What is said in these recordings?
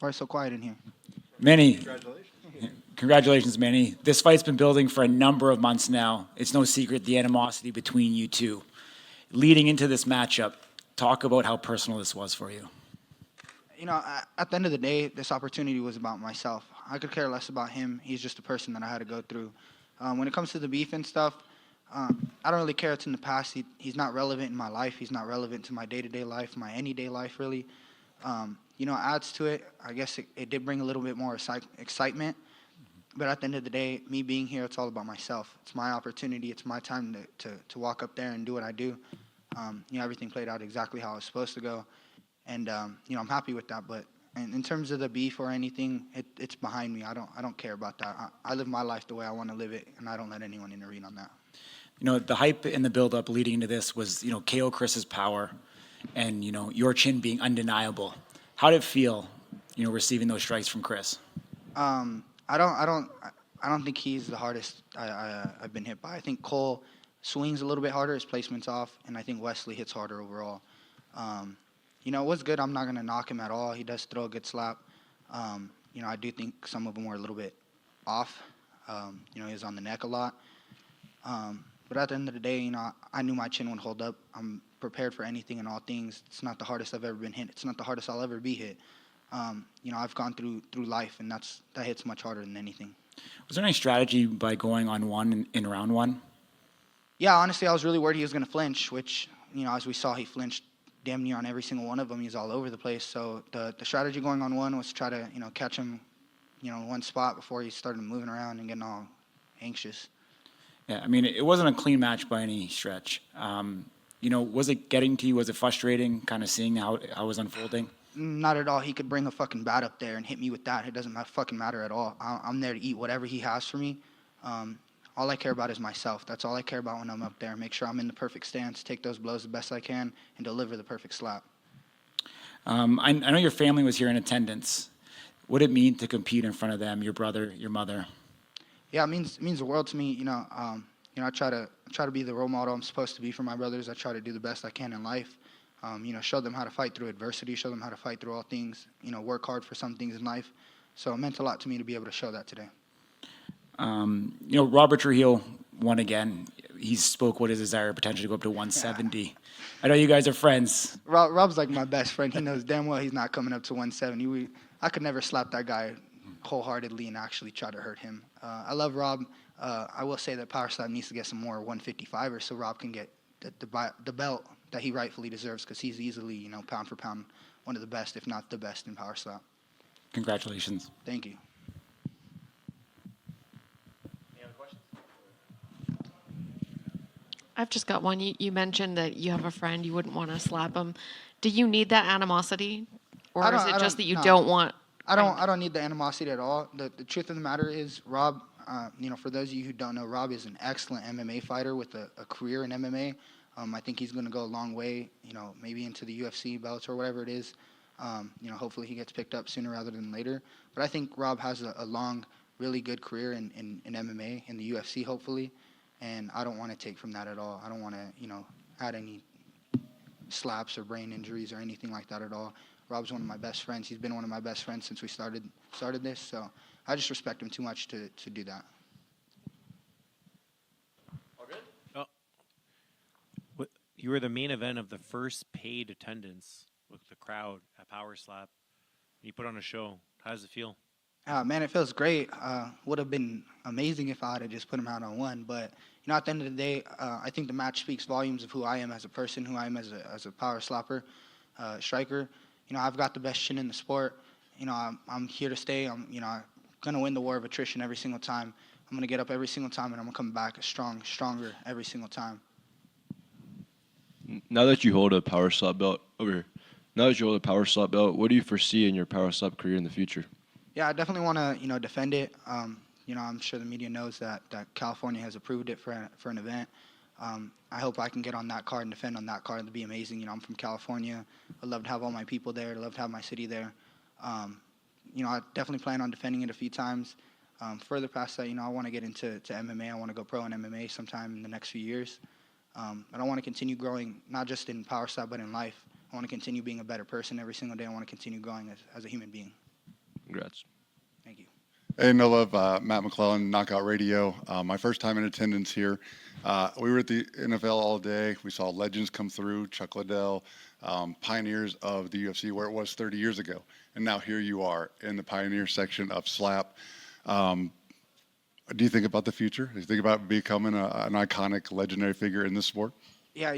Why so quiet in here? Manny, congratulations, Manny. This fight's been building for a number of months now. It's no secret the animosity between you two. Leading into this matchup, talk about how personal this was for you. At the end of the day, this opportunity was about myself. I could care less about him. He's just a person that I had to go through. When it comes to the beef and stuff, I don't really care. It's in the past. He's not relevant in my life. He's not relevant to my day-to-day life, my any-day life, really. Adds to it. I guess it did bring a little bit more excitement. But at the end of the day, me being here, it's all about myself. It's my opportunity. It's my time to walk up there and do what I do. Everything played out exactly how it was supposed to go. And, I'm happy with that. But in terms of the beef or anything, it's behind me. I don't care about that. I live my life the way I want to live it, and I don't let anyone intervene on that. The hype and the build-up leading into this was, KO Chris's power and, your chin being undeniable. How did it feel, receiving those strikes from Chris? I don't think he's the hardest I've been hit by. I think Cole swings a little bit harder, his placement's off, and I think Wesley hits harder overall. It was good. I'm not going to knock him at all. He does throw a good slap. I do think some of them were a little bit off. He was on the neck a lot. But at the end of the day, I knew my chin would hold up. I'm prepared for anything and all things. It's not the hardest I've ever been hit. It's not the hardest I'll ever be hit. I've gone through life, and that hits much harder than anything. Was there any strategy by going on one in round one? Yeah, honestly, I was really worried he was going to flinch, which, as we saw, he flinched damn near on every single one of them. He's all over the place. So the strategy going on one was to try to, catch him, in one spot before he started moving around and getting all anxious. Yeah, it wasn't a clean match by any stretch. Was it getting to you? Was it frustrating, kind of seeing how it was unfolding? Not at all. He could bring a fucking bat up there and hit me with that. It doesn't fucking matter at all. I'm there to eat whatever he has for me. All I care about is myself. That's all I care about when I'm up there. Make sure I'm in the perfect stance, take those blows the best I can, and deliver the perfect slap. I know your family was here in attendance. What did it mean to compete in front of them, your brother, your mother? Yeah, it means the world to me. I try to be the role model I'm supposed to be for my brothers. I try to do the best I can in life. Show them how to fight through adversity, show them how to fight through all things, work hard for some things in life. So it meant a lot to me to be able to show that today. Robert Trujillo won again. He spoke what his desire potentially to go up to 170. Yeah. I know you guys are friends. Rob's like my best friend. He knows damn well he's not coming up to 170. I could never slap that guy wholeheartedly and actually try to hurt him. I love Rob. I will say that Power Slap needs to get some more 155ers so Rob can get the belt that he rightfully deserves, because he's easily, pound for pound, one of the best, if not the best, in Power Slap. Congratulations. Thank you. Any other questions? I've just got one. You mentioned that you have a friend, you wouldn't want to slap him. Do you need that animosity? Or is it just that you don't want... I don't need the animosity at all. The truth of the matter is, Rob, for those of you who don't know, Rob is an excellent MMA fighter with a career in MMA. I think he's going to go a long way, maybe into the UFC, Bellator, or whatever it is. Hopefully he gets picked up sooner rather than later. But I think Rob has a long, really good career in MMA, in the UFC, hopefully. And I don't want to take from that at all. I don't want to, add any slaps or brain injuries or anything like that at all. Rob's one of my best friends. He's been one of my best friends since we started this. So I just respect him too much to do that. All good? You were the main event of the first paid attendance with the crowd at Power Slap. You put on a show. How does it feel? Man, it feels great. Would have been amazing if I had just put him out on one. But, at the end of the day, I think the match speaks volumes of who I am as a person, who I am as a power slapper, striker. I've got the best chin in the sport. I'm here to stay. I'm going to win the war of attrition every single time. I'm going to get up every single time, and I'm going to come back stronger every single time. Now that you hold a Power Slap belt what do you foresee in your Power Slap career in the future? Yeah, I definitely want to, defend it. I'm sure the media knows that California has approved it for an event. I hope I can get on that card and defend on that card. It'd be amazing. I'm from California. I'd love to have all my people there. I'd love to have my city there. I definitely plan on defending it a few times. Further past that, I want to get into MMA. I want to go pro in MMA sometime in the next few years. And I want to continue growing, not just in Power Slap, but in life. I want to continue being a better person every single day. I want to continue growing as a human being. Congrats. Thank you. Hey, Noah, Matt McClellan, Knockout Radio. My first time in attendance here. We were at the NFL all day. We saw legends come through, Chuck Liddell, pioneers of the UFC where it was 30 years ago. And now here you are in the pioneer section of SLAP. Do you think about the future? Do you think about becoming an iconic, legendary figure in this sport? Yeah,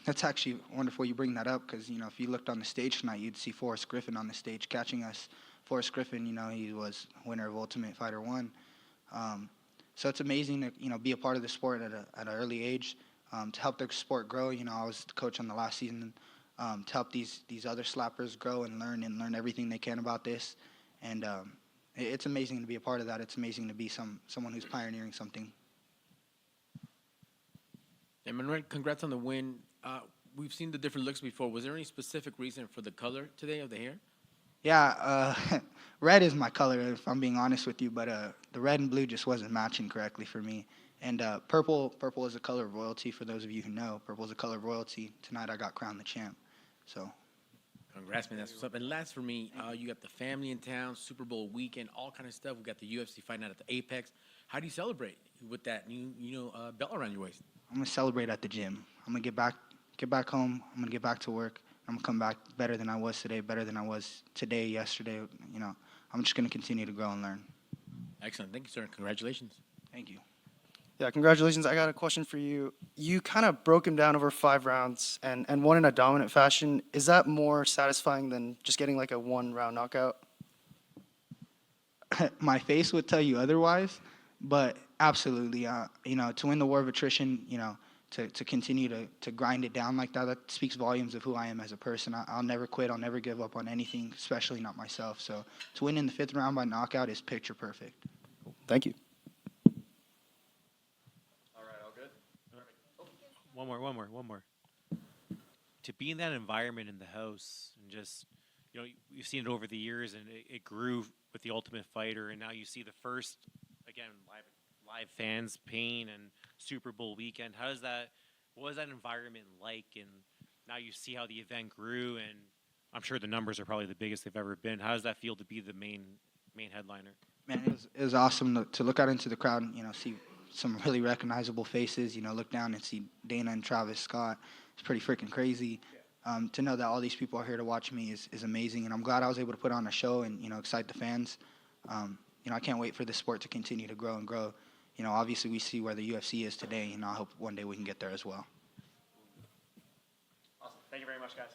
that's actually wonderful you bring that up because, if you looked on the stage tonight, you'd see Forrest Griffin on the stage catching us. Forrest Griffin, he was winner of Ultimate Fighter 1. So it's amazing to, be a part of the sport at an early age, to help the sport grow. I was the coach on the last season, to help these other slappers grow and learn everything they can about this. And it's amazing to be a part of that. It's amazing to be someone who's pioneering something. And Manuel, congrats on the win. We've seen the different looks before. Was there any specific reason for the color today of the hair? Yeah, red is my color, if I'm being honest with you, but the red and blue just wasn't matching correctly for me. And purple is a color of royalty, for those of you who know. Purple is a color of royalty. Tonight I got crowned the champ. So, Congrats, man. That's what's up. And last for me, you got the family in town, Super Bowl weekend, all kind of stuff. We got the UFC fight night at the Apex. How do you celebrate with that new, belt around your waist? I'm going to celebrate at the gym. I'm going to get back home. I'm going to get back to work. I'm going to come back better than I was today, better than I was today, yesterday. I'm just going to continue to grow and learn. Excellent. Thank you, sir. Congratulations. Thank you. Yeah, congratulations. I got a question for you. You kind of broke him down over 5 rounds and won in a dominant fashion. Is that more satisfying than just getting like a 1-round knockout? My face would tell you otherwise, but absolutely, to win the war of attrition, to continue to grind it down like that speaks volumes of who I am as a person. I'll never quit. I'll never give up on anything, especially not myself. So to win in the 5th round by knockout is picture perfect. Thank you. All right, all good? One more. To be in that environment in the house and just, you've seen it over the years and it grew with the Ultimate Fighter, and now you see the first, again, live fans, pain, and Super Bowl weekend. What was that environment like? And now you see how the event grew, and I'm sure the numbers are probably the biggest they've ever been. How does that feel to be the main headliner? Man, it was awesome to look out into the crowd and, see some really recognizable faces, look down and see Dana and Travis Scott. It's pretty freaking crazy. To know that all these people are here to watch me is amazing, and I'm glad I was able to put on a show and, excite the fans. I can't wait for this sport to continue to grow and grow. Obviously we see where the UFC is today, I hope one day we can get there as well. Awesome. Thank you very much, guys.